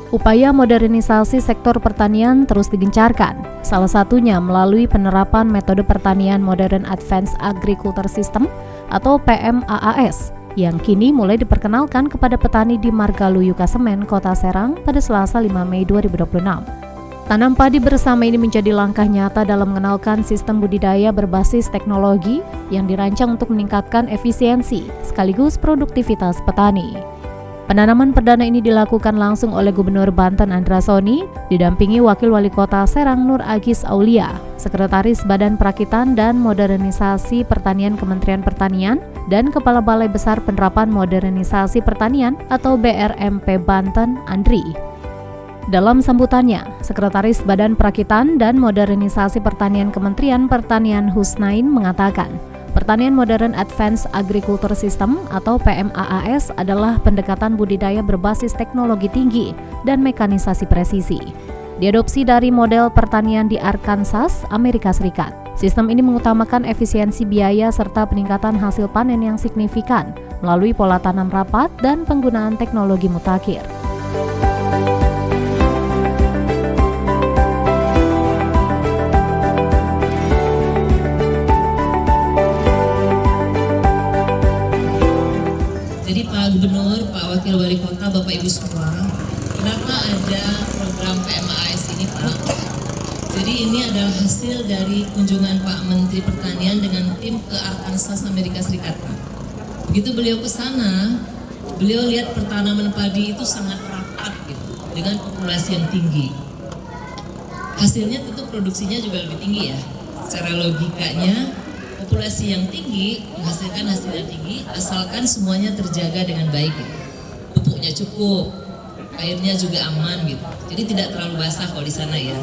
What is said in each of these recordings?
Upaya modernisasi sektor pertanian terus digencarkan, salah satunya melalui penerapan metode pertanian Modern Advanced Agriculture System atau PMAAS yang kini mulai diperkenalkan kepada petani di Margaluyu Kasemen, Kota Serang pada Selasa 5 Mei 2026. Tanam padi bersama ini menjadi langkah nyata dalam mengenalkan sistem budidaya berbasis teknologi yang dirancang untuk meningkatkan efisiensi sekaligus produktivitas petani. Penanaman perdana ini dilakukan langsung oleh Gubernur Banten Andra Soni, didampingi Wakil Wali Kota Serang Nur Agis Aulia, Sekretaris Badan Perakitan dan Modernisasi Pertanian Kementerian Pertanian, dan Kepala Balai Besar Penerapan Modernisasi Pertanian atau BRMP Banten Andri. Dalam sambutannya, Sekretaris Badan Perakitan dan Modernisasi Pertanian Kementerian Pertanian Husnain mengatakan, Pertanian Modern Advanced Agriculture System atau PMAAS adalah pendekatan budidaya berbasis teknologi tinggi dan mekanisasi presisi. Diadopsi dari model pertanian di Arkansas, Amerika Serikat. Sistem ini mengutamakan efisiensi biaya serta peningkatan hasil panen yang signifikan melalui pola tanam rapat dan penggunaan teknologi mutakhir. Jadi Pak Gubernur, Pak Wakil Wali Kota, Bapak Ibu semua, kenapa ada program PMAAS ini Pak? Jadi ini adalah hasil dari kunjungan Pak Menteri Pertanian dengan tim ke Arkansas, Amerika Serikat Pak. Begitu beliau ke sana, beliau lihat pertanaman padi itu sangat rapat gitu, dengan populasi yang tinggi. Hasilnya tentu produksinya juga lebih tinggi ya. Secara logikanya, populasi yang tinggi menghasilkan hasil yang tinggi asalkan semuanya terjaga dengan baik gitu. Pupuknya cukup, airnya juga aman gitu. Jadi tidak terlalu basah kalau di sana ya.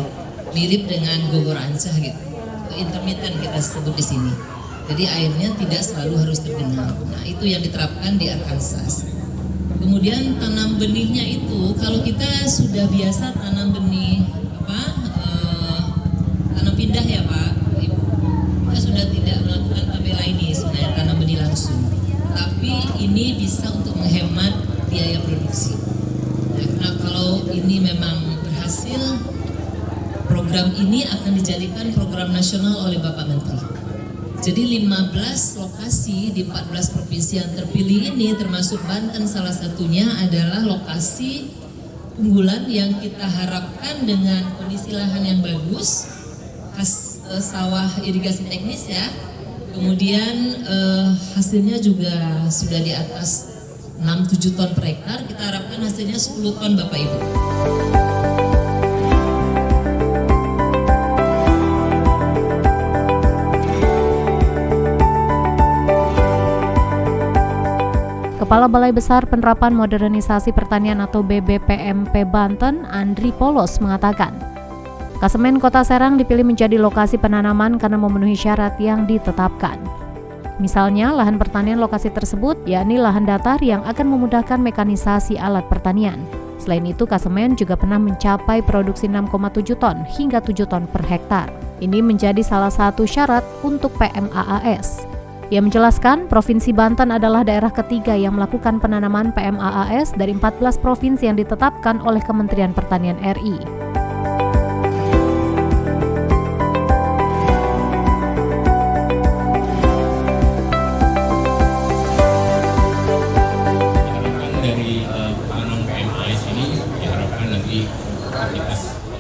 Mirip dengan gogor ancah gitu. Intermittent kita sebut di sini. Jadi airnya tidak selalu harus tergenang. Nah, itu yang diterapkan di Arkansas. Kemudian tanam benihnya itu kalau kita sudah biasa tanam benih tanam pindah ya Pak. Sudah tidak melakukan tabela ini sebenarnya tanam benih langsung, tapi ini bisa untuk menghemat biaya produksi. Nah, kalau ini memang berhasil, program ini akan dijadikan program nasional oleh Bapak Menteri. Jadi 15 lokasi di 14 provinsi yang terpilih ini, termasuk Banten salah satunya adalah lokasi unggulan yang kita harapkan dengan kondisi lahan yang bagus, sawah irigasi teknis ya, kemudian hasilnya juga sudah di atas 6-7 ton per hektar, kita harapkan hasilnya 10 ton Bapak Ibu. Kepala Balai Besar Penerapan Modernisasi Pertanian atau BBPMP Banten Andri Polos mengatakan, Kasemen Kota Serang dipilih menjadi lokasi penanaman karena memenuhi syarat yang ditetapkan. Misalnya, lahan pertanian lokasi tersebut yakni lahan datar yang akan memudahkan mekanisasi alat pertanian. Selain itu, Kasemen juga pernah mencapai produksi 6,7 ton hingga 7 ton per hektar. Ini menjadi salah satu syarat untuk PMAAS. Ia menjelaskan, Provinsi Banten adalah daerah ketiga yang melakukan penanaman PMAAS dari 14 provinsi yang ditetapkan oleh Kementerian Pertanian RI.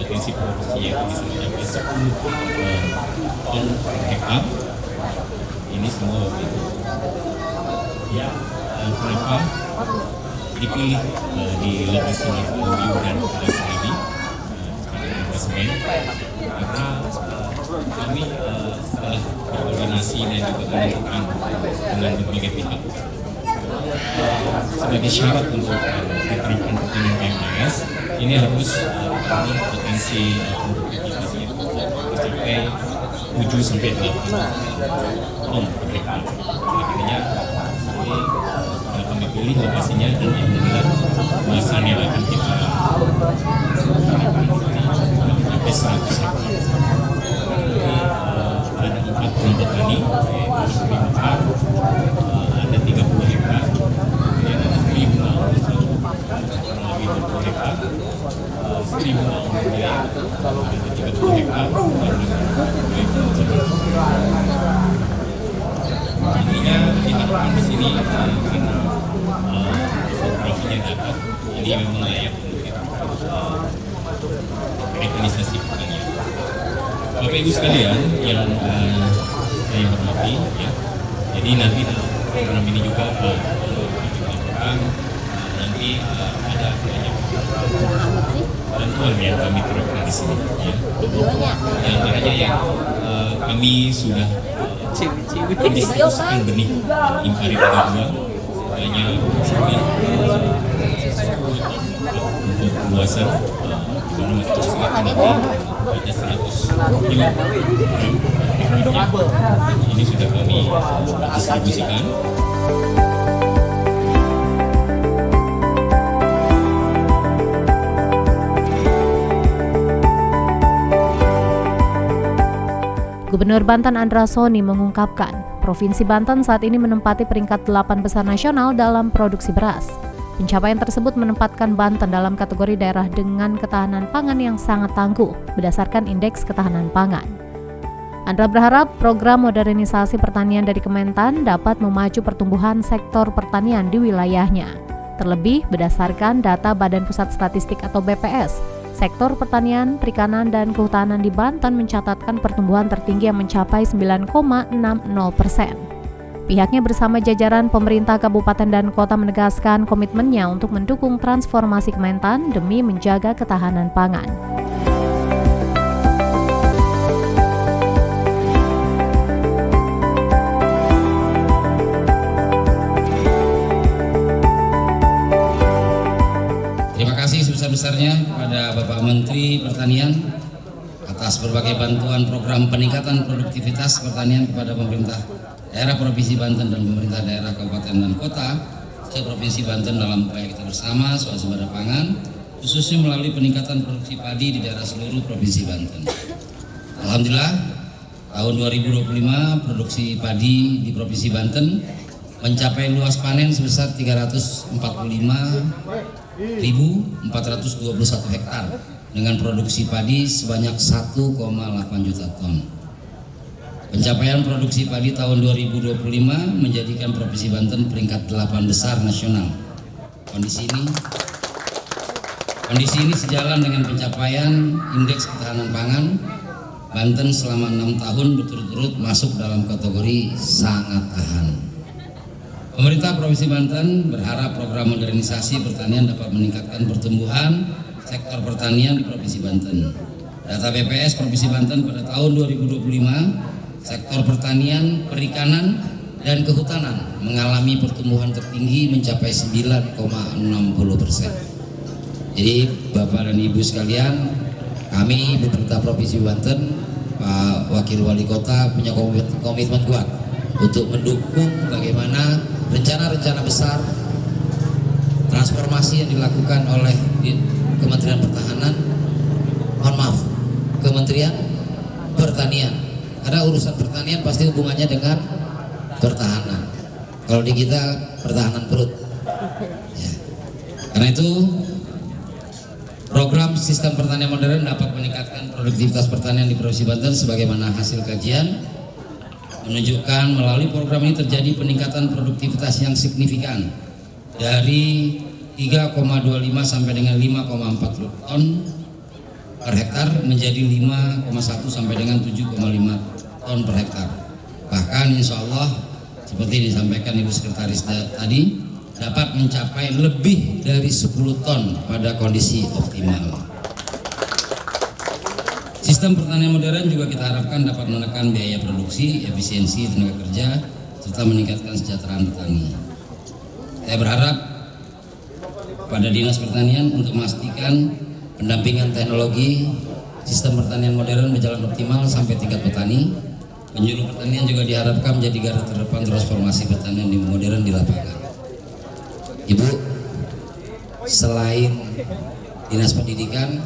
Potensi produksi yang bisa mencapai 10 ton per hektar. Ini semua begitu. Ya, kenapa dipilih di lokasi Margaluyu dan Seridi Kasemen? Karena kami setelah berkoordinasi dan juga menentukan dengan berbagai pihak sebagai syarat untuk diterapkan pertanian PMAAS, ini harus potensi produktivitasnya mencapai 7-8 ton per hektar. Artinya ini kami pilih lokasinya dan alhamdulillah bahasan yang akan kita mencapai 100 hektar. Ada 4 kelompok tani, yaitu 10 hektar, ada 30 hektar, kemudian ada 5 kurang lebih 20 hektar. dapat. Ini memang layak untuk mekanisasi pertanian. Bapak Ibu sekalian yang saya hormati, ya. Jadi nanti dalam program ini juga program nanti ada banyak bantuan yang kami terapkan di sini. Ya. Di antaranya yang kami sudah mendistribusikan benih Impari 32 sebanyak untuk luasan ada 100 kilogram. Ini sudah kami distribusikan. Gubernur Banten Andra Soni mengungkapkan, Provinsi Banten saat ini menempati peringkat 8 besar nasional dalam produksi beras. Pencapaian tersebut menempatkan Banten dalam kategori daerah dengan ketahanan pangan yang sangat tangguh berdasarkan Indeks Ketahanan Pangan. Andra berharap program modernisasi pertanian dari Kementan dapat memacu pertumbuhan sektor pertanian di wilayahnya. Terlebih berdasarkan data Badan Pusat Statistik atau BPS, sektor pertanian, perikanan, dan kehutanan di Banten mencatatkan pertumbuhan tertinggi yang mencapai 9,60%. Pihaknya bersama jajaran pemerintah kabupaten dan kota menegaskan komitmennya untuk mendukung transformasi Kementan demi menjaga ketahanan pangan. Terima kasih sebesar-besarnya kepada Bapak Menteri Pertanian atas berbagai bantuan program peningkatan produktivitas pertanian kepada pemerintah daerah Provinsi Banten dan pemerintah daerah kabupaten dan kota se-Provinsi Banten dalam upaya kita bersama swasembada pangan, khususnya melalui peningkatan produksi padi di daerah seluruh Provinsi Banten. Alhamdulillah, tahun 2025 produksi padi di Provinsi Banten mencapai luas panen sebesar 345.421 hektar dengan produksi padi sebanyak 1,8 juta ton. Pencapaian produksi padi tahun 2025 menjadikan Provinsi Banten peringkat 8 besar nasional. Kondisi ini sejalan dengan pencapaian Indeks Ketahanan Pangan. Banten selama 6 tahun berturut-turut masuk dalam kategori sangat tahan. Pemerintah Provinsi Banten berharap program modernisasi pertanian dapat meningkatkan pertumbuhan sektor pertanian di Provinsi Banten. Data BPS Provinsi Banten pada tahun 2025, sektor pertanian, perikanan, dan kehutanan mengalami pertumbuhan tertinggi mencapai 9,60%. Jadi Bapak dan Ibu sekalian, kami pemerintah Provinsi Banten, Pak Wakil Wali Kota punya komitmen kuat untuk mendukung bagaimana rencana-rencana besar transformasi yang dilakukan oleh Kementerian Pertahanan, Kementerian Pertanian. Karena urusan pertanian pasti hubungannya dengan pertahanan. Kalau di kita pertahanan perut. Ya. Karena itu program sistem pertanian modern dapat meningkatkan produktivitas pertanian di Provinsi Banten sebagaimana hasil kajian menunjukkan melalui program ini terjadi peningkatan produktivitas yang signifikan dari 3,25 sampai dengan 5,40 ton per hektar menjadi 5,1 sampai dengan 7,5 ton per hektar. Bahkan insya Allah seperti disampaikan Ibu Sekretaris tadi dapat mencapai lebih dari 10 ton pada kondisi optimal. Sistem pertanian modern juga kita harapkan dapat menekan biaya produksi, efisiensi tenaga kerja, serta meningkatkan kesejahteraan petani. Saya berharap pada Dinas Pertanian untuk memastikan pendampingan teknologi sistem pertanian modern berjalan optimal sampai tingkat petani. Penyuluh pertanian juga diharapkan menjadi garda terdepan transformasi pertanian di modern di lapangan. Ibu, selain Dinas Pendidikan,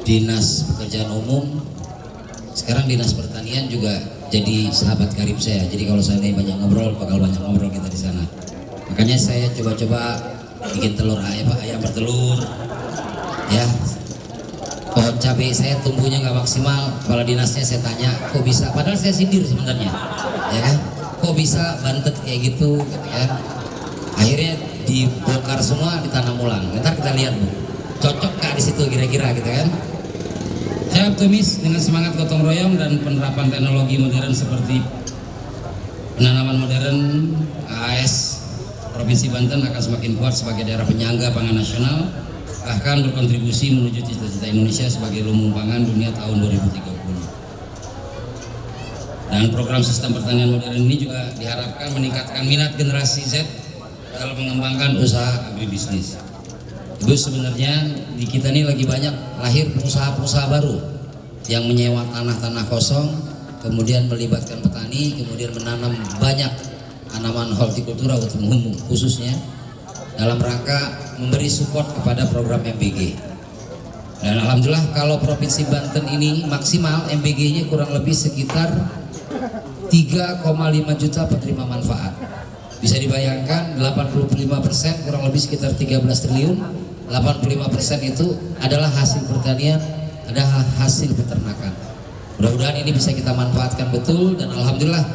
Dinas Pekerjaan Umum, sekarang Dinas Pertanian juga jadi sahabat karib saya. Jadi kalau saya banyak ngobrol, bakal banyak ngobrol kita di sana. Makanya saya coba-coba bikin telur ayam bertelur, ya. Pohon cabai saya tumbuhnya nggak maksimal. Kepala dinasnya saya tanya, kok bisa? Padahal saya sindir sebenarnya, ya kan? Kok bisa bantet kayak gitu kan? Akhirnya dibongkar semua, ditanam ulang. Ntar kita lihat Bu, cocok nggak di situ kira-kira gitu kan? Saya optimis dengan semangat gotong royong dan penerapan teknologi modern seperti penanaman modern, AAS Provinsi Banten akan semakin kuat sebagai daerah penyangga pangan nasional, bahkan berkontribusi menuju cita-cita Indonesia sebagai lumbung pangan dunia tahun 2030. Dan program sistem pertanian modern ini juga diharapkan meningkatkan minat generasi Z dalam mengembangkan usaha agribisnis. Ibu, sebenarnya di kita ini lagi banyak lahir pengusaha-pengusaha baru yang menyewa tanah-tanah kosong, kemudian melibatkan petani, kemudian menanam banyak tanaman hortikultura untuk umum khususnya dalam rangka memberi support kepada program MBG. Dan alhamdulillah kalau Provinsi Banten ini maksimal MBG-nya kurang lebih sekitar 3,5 juta penerima manfaat. Bisa dibayangkan 85% kurang lebih sekitar 13 triliun, 85% itu adalah hasil pertanian, ada hasil peternakan. Mudah-mudahan ini bisa kita manfaatkan betul, dan alhamdulillah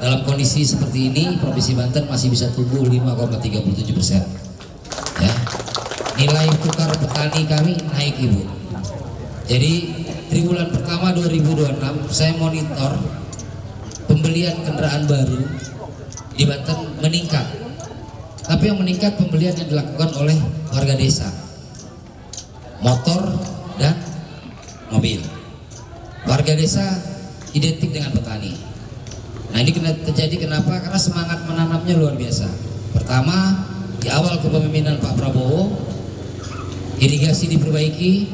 dalam kondisi seperti ini Provinsi Banten masih bisa tumbuh 5,37%. Ya. Nilai tukar petani kami naik Ibu. Jadi triwulan pertama 2026 saya monitor pembelian kendaraan baru di Banten meningkat. Tapi yang meningkat pembelian yang dilakukan oleh warga desa, motor dan mobil. Warga desa identik dengan petani. Nah ini terjadi kenapa? Karena semangat menanamnya luar biasa. Pertama, di awal kepemimpinan Pak Prabowo, irigasi diperbaiki,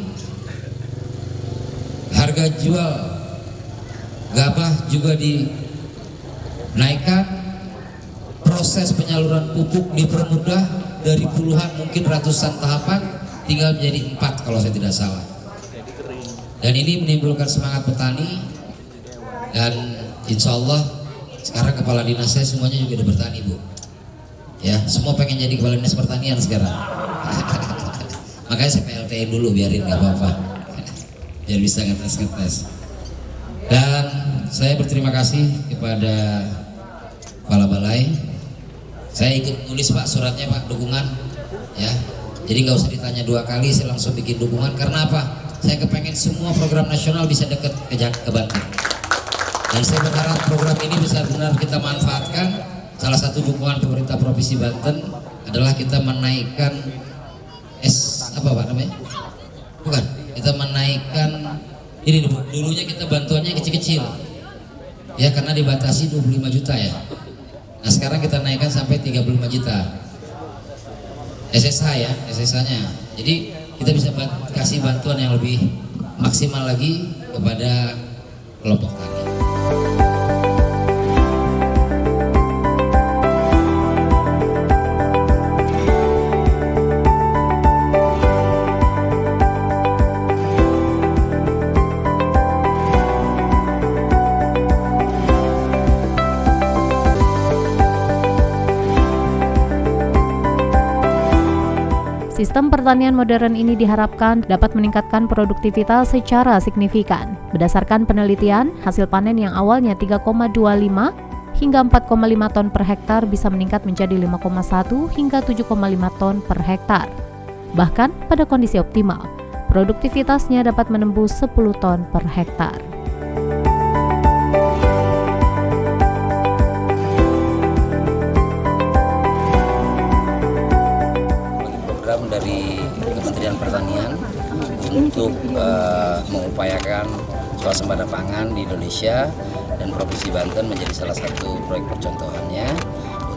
harga jual gabah juga dinaikkan, proses penyaluran pupuk dipermudah dari puluhan mungkin ratusan tahapan tinggal menjadi 4 kalau saya tidak salah. Dan ini menimbulkan semangat petani, dan insya Allah sekarang kepala dinas saya semuanya juga udah bertani Bu. Ya, semua pengen jadi kepala dinas pertanian sekarang. Makanya saya PLT dulu, biarin nggak apa-apa, biar bisa ngetes. Dan saya berterima kasih kepada Kepala Balai. Saya ikut nulis Pak suratnya Pak, dukungan ya. Jadi nggak usah ditanya 2 kali, saya langsung bikin dukungan. Karena apa? Saya kepengen semua program nasional bisa dekat ke Banten. Dan saya berharap program ini bisa benar kita manfaatkan. Salah satu dukungan pemerintah Provinsi Banten adalah kita menaikkan kita menaikkan ini dulunya kita bantuannya kecil-kecil. Ya karena dibatasi 25 juta ya. Nah sekarang kita naikkan sampai 35 juta. SSH ya, SSH-nya. Jadi kita bisa kasih bantuan yang lebih maksimal lagi kepada kelompok tani. Sistem pertanian modern ini diharapkan dapat meningkatkan produktivitas secara signifikan. Berdasarkan penelitian, hasil panen yang awalnya 3,25 hingga 4,5 ton per hektar bisa meningkat menjadi 5,1 hingga 7,5 ton per hektar. Bahkan pada kondisi optimal, produktivitasnya dapat menembus 10 ton per hektar. Dari Kementerian Pertanian untuk mengupayakan swasembada pangan di Indonesia, dan Provinsi Banten menjadi salah satu proyek percontohannya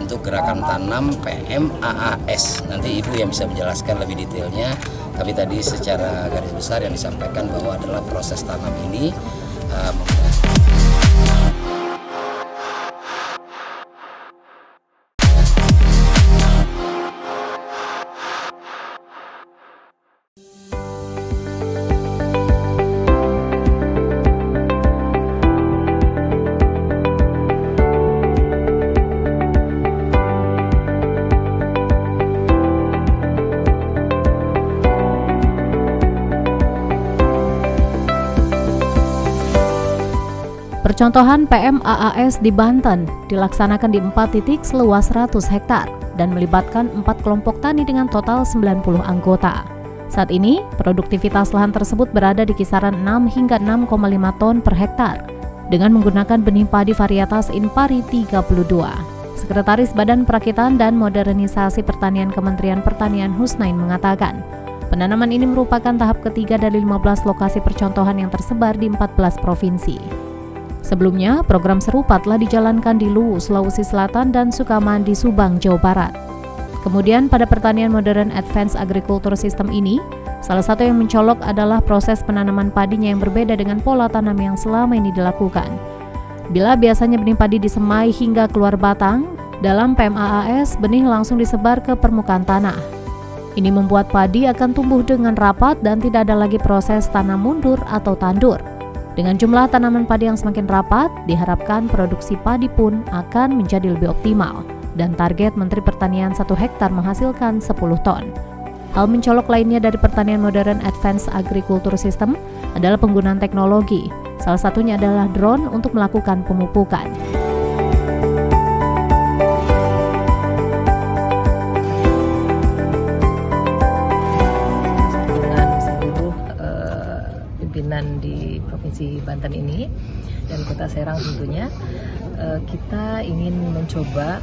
untuk gerakan tanam PMAAS. Nanti Ibu yang bisa menjelaskan lebih detailnya, tapi tadi secara garis besar yang disampaikan bahwa adalah proses tanam ini Percontohan PMAAS di Banten dilaksanakan di 4 titik seluas 100 hektar. dan melibatkan 4 kelompok tani dengan total 90 anggota. Saat ini, produktivitas lahan tersebut berada di kisaran 6 hingga 6,5 ton per hektar dengan menggunakan benih padi varietas Inpari 32. Sekretaris Badan Perakitan dan Modernisasi Pertanian Kementerian Pertanian Husnain mengatakan, penanaman ini merupakan tahap ketiga dari 15 lokasi percontohan yang tersebar di 14 provinsi. Sebelumnya, program serupa telah dijalankan di Luwu, Sulawesi Selatan dan Sukamandi, Subang, Jawa Barat. Kemudian pada pertanian modern Advanced Agriculture System ini, salah satu yang mencolok adalah proses penanaman padinya yang berbeda dengan pola tanam yang selama ini dilakukan. Bila biasanya benih padi disemai hingga keluar batang, dalam PMAAS benih langsung disebar ke permukaan tanah. Ini membuat padi akan tumbuh dengan rapat dan tidak ada lagi proses tanam mundur atau tandur. Dengan jumlah tanaman padi yang semakin rapat, diharapkan produksi padi pun akan menjadi lebih optimal. Dan target Menteri Pertanian 1 hektar menghasilkan 10 ton. Hal mencolok lainnya dari pertanian modern Advanced Agriculture System adalah penggunaan teknologi. Salah satunya adalah drone untuk melakukan pemupukan. Dengan seluruh pimpinan di Provinsi Banten ini dan Kota Serang tentunya, kita ingin mencoba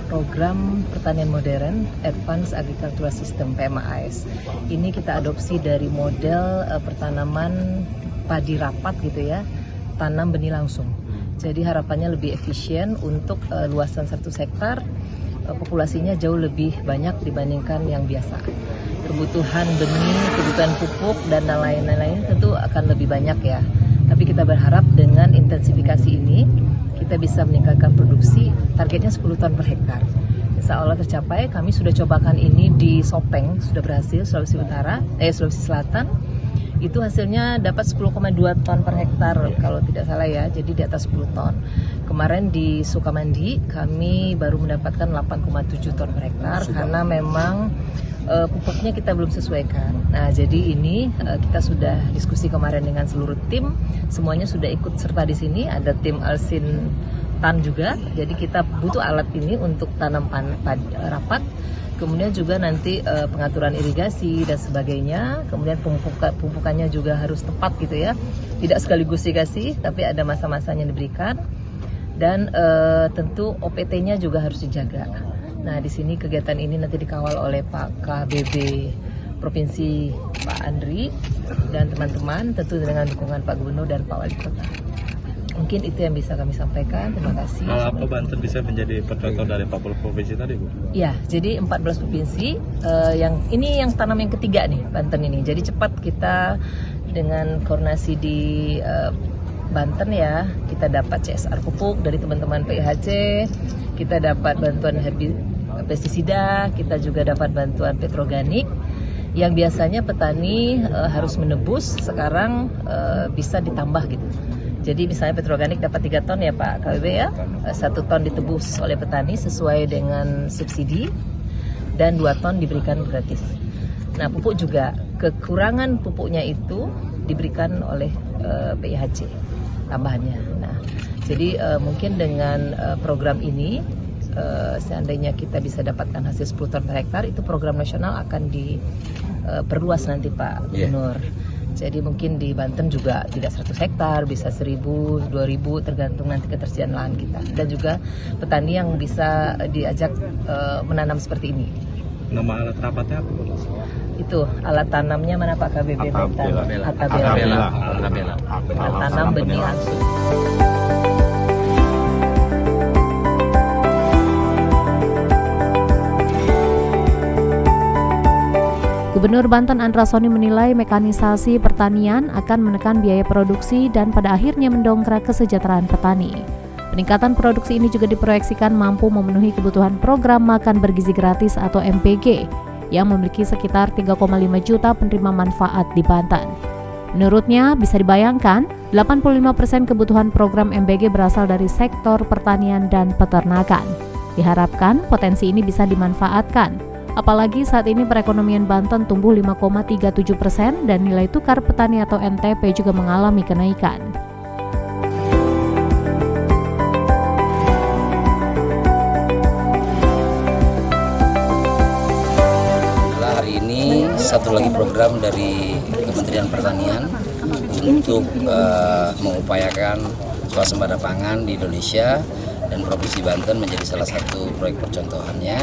program pertanian modern Advanced Agricultural System PMAS. Ini kita adopsi dari model pertanaman padi rapat gitu ya, tanam benih langsung. Jadi harapannya lebih efisien untuk luasan 1 hektar, populasinya jauh lebih banyak dibandingkan yang biasa. Kebutuhan benih, kebutuhan pupuk dan lain-lain tentu akan lebih banyak ya. Tapi kita berharap dengan intensifikasi ini kita bisa meningkatkan produksi, targetnya 10 ton per hektar. Insya Allah tercapai. Kami sudah cobakan ini di Sopeng, sudah berhasil, Sulawesi Selatan. Itu hasilnya dapat 10,2 ton per hektar kalau tidak salah ya, jadi di atas 10 ton. Kemarin di Sukamandi kami baru mendapatkan 8,7 ton per hektar karena memang pupuknya kita belum sesuaikan. Nah, jadi ini kita sudah diskusi kemarin dengan seluruh tim, semuanya sudah ikut serta di sini. Ada tim Alsin Tan juga. Jadi kita butuh alat ini untuk tanam rapat. Kemudian juga nanti pengaturan irigasi dan sebagainya. Kemudian pemupukannya juga harus tepat gitu ya. Tidak sekaligus dikasih, tapi ada masa-masanya diberikan. Dan tentu OPT-nya juga harus dijaga. Nah, di sini kegiatan ini nanti dikawal oleh Pak KBB Provinsi Pak Andri dan teman-teman, tentu dengan dukungan Pak Gubernur dan Pak Wali Kota. Mungkin itu yang bisa kami sampaikan. Terima kasih. Apa Banten bisa menjadi percontoh dari 40 provinsi tadi, Bu? Ya, jadi 14 provinsi. Yang tanam yang ketiga nih, Banten ini. Jadi cepat kita dengan koordinasi di Banten ya, kita dapat CSR pupuk dari teman-teman PIHC, kita dapat bantuan pestisida, kita juga dapat bantuan petroganik yang biasanya petani harus menebus, sekarang bisa ditambah gitu. Jadi misalnya petroganik dapat 3 ton ya Pak KWB ya, 1 ton ditebus oleh petani sesuai dengan subsidi dan 2 ton diberikan gratis. Nah, pupuk juga, kekurangan pupuknya itu diberikan oleh PIHC tambahannya. Nah, jadi mungkin dengan program ini seandainya kita bisa dapatkan hasil 10 ton per hektar, itu program nasional akan diperluas nanti Pak Gubernur. Jadi mungkin di Banten juga tidak 100 hektar, bisa 1.000, 2.000 tergantung nanti ketersediaan lahan kita. Dan juga petani yang bisa diajak menanam seperti ini. Nama alat rapatnya apa? Itu alat tanamnya mana Pak KBB? Atabela. Alat tanam benih langsung. Gubernur Banten Andra Soni menilai mekanisasi pertanian akan menekan biaya produksi dan pada akhirnya mendongkrak kesejahteraan petani. Peningkatan produksi ini juga diproyeksikan mampu memenuhi kebutuhan program makan bergizi gratis atau MPG yang memiliki sekitar 3,5 juta penerima manfaat di Banten. Menurutnya, bisa dibayangkan 85% kebutuhan program MBG berasal dari sektor pertanian dan peternakan. Diharapkan potensi ini bisa dimanfaatkan. Apalagi saat ini perekonomian Banten tumbuh 5,37% dan nilai tukar petani atau NTP juga mengalami kenaikan. satu lagi program dari Kementerian Pertanian untuk mengupayakan swasembada pangan di Indonesia, dan Provinsi Banten menjadi salah satu proyek percontohannya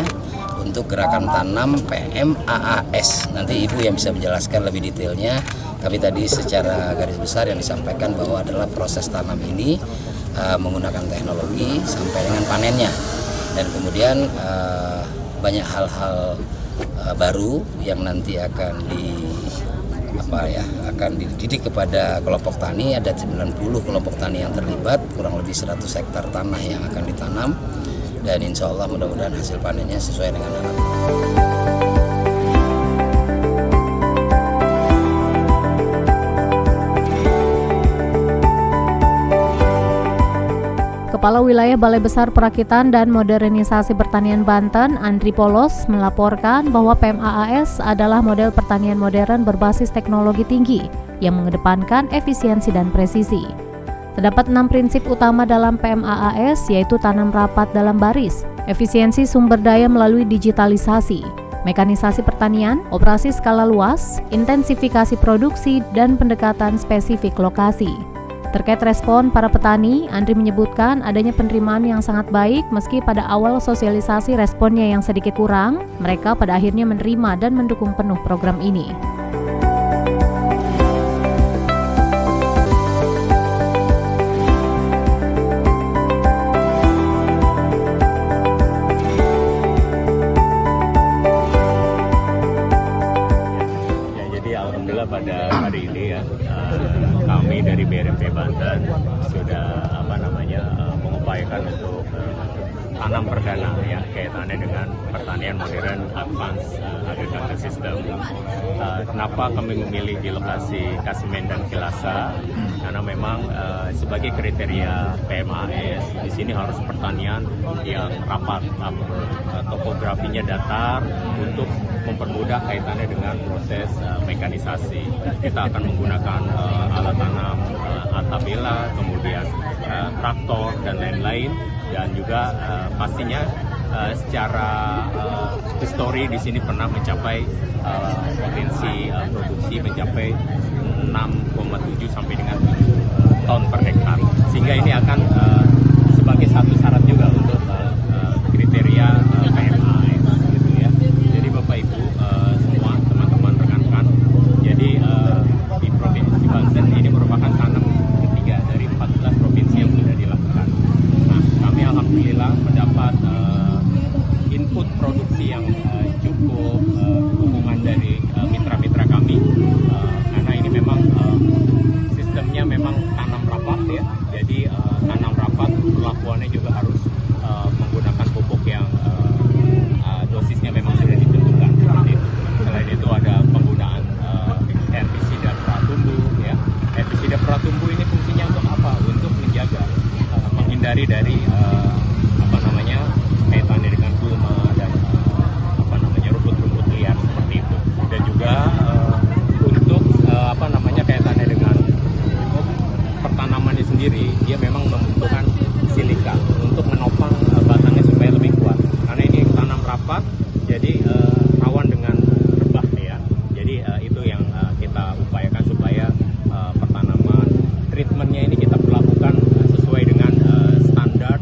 untuk gerakan tanam PMAAS. Nanti Ibu yang bisa menjelaskan lebih detailnya, tapi tadi secara garis besar yang disampaikan bahwa adalah proses tanam ini menggunakan teknologi sampai dengan panennya, dan kemudian banyak hal-hal baru yang nanti akan dididik kepada kelompok tani. Ada 90 kelompok tani yang terlibat, kurang lebih 100 hektar tanah yang akan ditanam, dan insya Allah mudah-mudahan hasil panennya sesuai dengan harapan. Kepala Wilayah Balai Besar Perakitan dan Modernisasi Pertanian Banten, Andri Polos, melaporkan bahwa PMAAS adalah model pertanian modern berbasis teknologi tinggi yang mengedepankan efisiensi dan presisi. Terdapat 6 prinsip utama dalam PMAAS, yaitu tanam rapat dalam baris, efisiensi sumber daya melalui digitalisasi, mekanisasi pertanian, operasi skala luas, intensifikasi produksi, dan pendekatan spesifik lokasi. Terkait respon para petani, Andri menyebutkan adanya penerimaan yang sangat baik meski pada awal sosialisasi responnya yang sedikit kurang, mereka pada akhirnya menerima dan mendukung penuh program ini. Alhamdulillah pada hari ini ya kami dari BRMP Banten sudah mengupayakan untuk tanam perdana ya kaitannya dengan pertanian modern advance agriculture system. Kenapa kami memilih di lokasi Kasimen dan Kilasa? Karena memang sebagai kriteria PMAAS di sini harus pertanian yang rapat, topografinya datar untuk mempermudah kaitannya dengan proses mekanisasi. Kita akan menggunakan alat tanam Altabella, kemudian traktor dan lain-lain, dan juga pastinya secara histori di sini pernah mencapai potensi produksi mencapai 6,7 sampai dengan 7 ton per hektar, sehingga ini akan sebagai satu syarat juga untuk kriteria PMAAS gitu ya. Jadi Bapak Ibu semua teman-teman rekan-rekan, jadi di Provinsi Banten ini merupakan tanam ketiga dari 14 provinsi yang sudah dilakukan. Nah, kami alhamdulillah mendapat input produksi yang cukup, dukungan dari mitra-mitra kami, karena ini memang sistemnya memang tanam rapat ya. Jadi tanam rapat perlakuannya juga harus menggunakan pupuk yang dosisnya memang sudah ditentukan seperti itu. Selain itu ada penggunaan herbisida pratumbuh ya. Herbisida pratumbuh ini fungsinya untuk apa? Untuk menjaga, menghindari dari kaitannya dengan gulma dan rumput-rumput liar seperti itu. Dan juga untuk kaitannya dengan pertanamannya sendiri, dia memang membutuhkan silika untuk menopang batangnya supaya lebih kuat. Karena ini tanam rapat, jadi rawan dengan rebah ya. Jadi itu yang kita upayakan supaya pertanaman treatmentnya ini kita perlakukan sesuai dengan standar,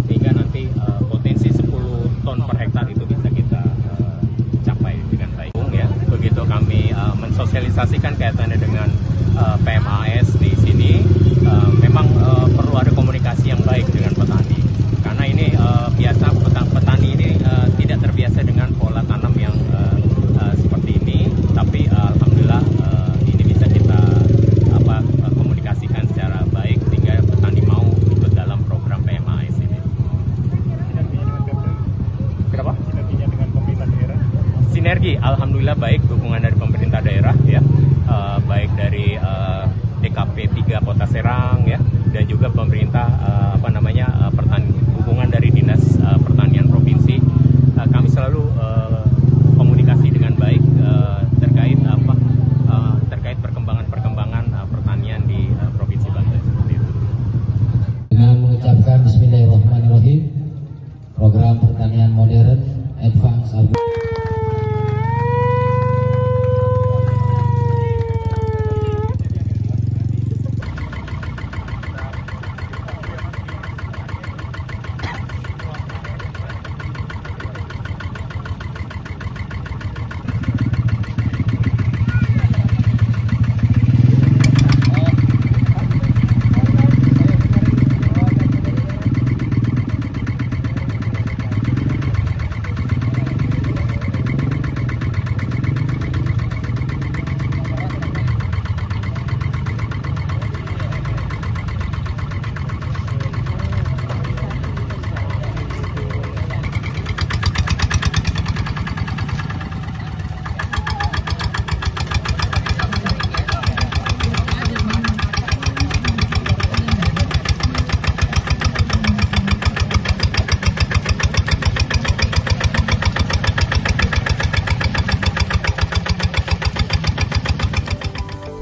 sehingga nanti potensi 10 ton per hektar itu bisa kita capai dengan baik ya. Begitu kami mensosialisasikan kaitannya dengan PMAAS di sini, memang perlu ada komunikasi yang baik dengan petani, karena ini biasa petani ini tidak terbiasa dengan pola tanam yang seperti ini, tapi alhamdulillah ini bisa kita komunikasikan secara baik sehingga petani mau ikut dalam program PMAAS ini. Kenapa? Sinerginya dengan pemerintah daerah? Sinergi, alhamdulillah baik, dukungan dari pemerintah daerah ya, baik dari DKP 3 Kota Serang ya, dan juga pemerintah hubungan dari Dinas Pertanian Provinsi. Kami selalu komunikasi dengan baik terkait perkembangan pertanian di Provinsi Banten seperti itu. Dengan mengucapkan Bismillahirrahmanirrahim, program pertanian modern Advance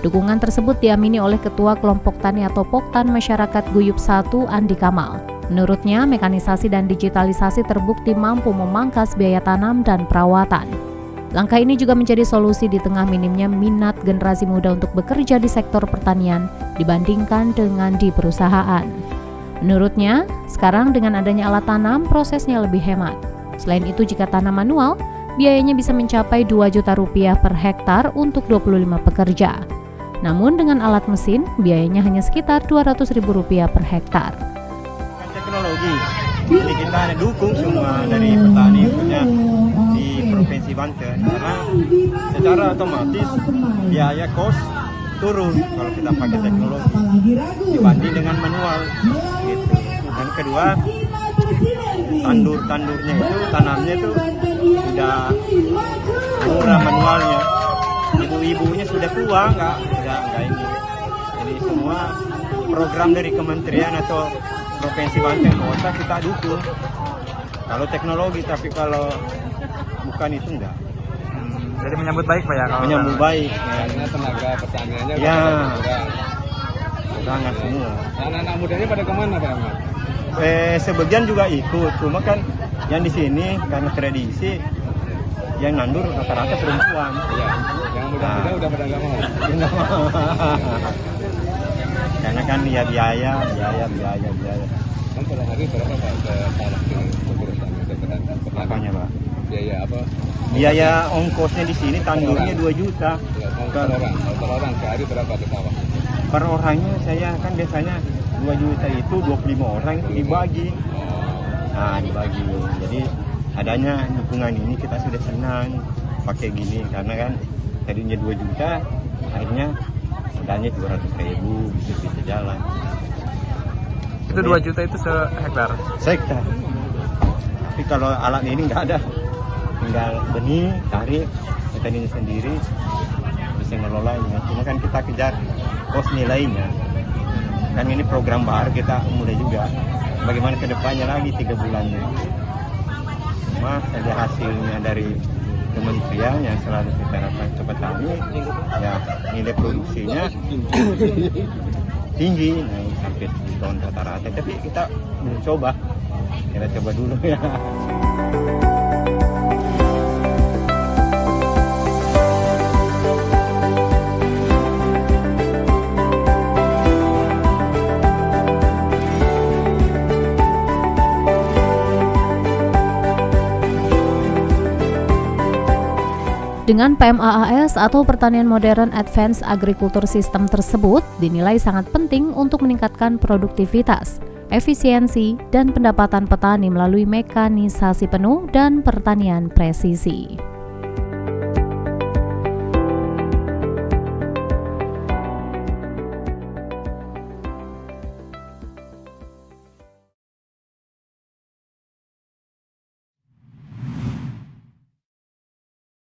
Dukungan tersebut diamini oleh Ketua Kelompok Tani atau Poktan Masyarakat Guyup 1 Andi Kamal. Menurutnya, mekanisasi dan digitalisasi terbukti mampu memangkas biaya tanam dan perawatan. Langkah ini juga menjadi solusi di tengah minimnya minat generasi muda untuk bekerja di sektor pertanian dibandingkan dengan di perusahaan. Menurutnya, sekarang dengan adanya alat tanam, prosesnya lebih hemat. Selain itu, jika tanam manual, biayanya bisa mencapai Rp2 juta per hektar untuk 25 pekerja. Namun dengan alat mesin, biayanya hanya sekitar Rp200.000 per hektar. Teknologi, jadi kita dukung semua dari petani punya di Provinsi Banten, karena secara otomatis biaya kos turun kalau kita pakai teknologi dibanding dengan manual. Gitu. Dan kedua, tandur-tandurnya itu, tanamnya itu sudah murah manualnya. Ibu-ibunya sudah tua, nggak ini. Jadi semua program dari kementerian atau Provinsi Banten Kota kita dukung. Kalau teknologi, tapi kalau bukan itu enggak. Jadi menyambut baik Pak ya? Kalau menyambut baik. Karena tenaga pertaniannya ya, sangat semua. Anak-anak mudanya pada kemana Pak Ahmad? Sebagian juga ikut, cuma kan yang di sini karena tradisi yang nandur rata-rata perempuan. Iya, yang muda-muda udah pada nggak mau. Karena kan ya biaya. Kan pada hari berapa Pak ke sawah ke Apanya Pak? Biaya apa? Biaya ongkosnya di sini tandurnya 2 juta. Per orang sehari berapa ke sawah? Per orangnya saya kan biasanya 2 juta itu 25 orang dibagi. Nah, dibagi. Jadi adanya dukungan ini kita sudah senang pakai gini, karena kan tadinya 2 juta, akhirnya adanya 200.000 bisa jalan. Itu 2 juta itu sehektar? Sehektar. Tapi kalau alat ini nggak ada, tinggal benih, tarik, petaninya sendiri bisa ngelolanya. Cuma kan kita kejar kos nilainya. Kan ini program baru kita mulai juga. Bagaimana kedepannya lagi 3 bulannya. Cuma saja hasilnya dari kementerian yang selalu kita harapkan ke petani, ya nilai produksinya tinggi, naik sampai 10 ton rata-rata. Tapi kita belum coba, kita coba dulu ya. Dengan PMAAS atau Pertanian Modern Advanced Agriculture System tersebut dinilai sangat penting untuk meningkatkan produktivitas, efisiensi, dan pendapatan petani melalui mekanisasi penuh dan pertanian presisi.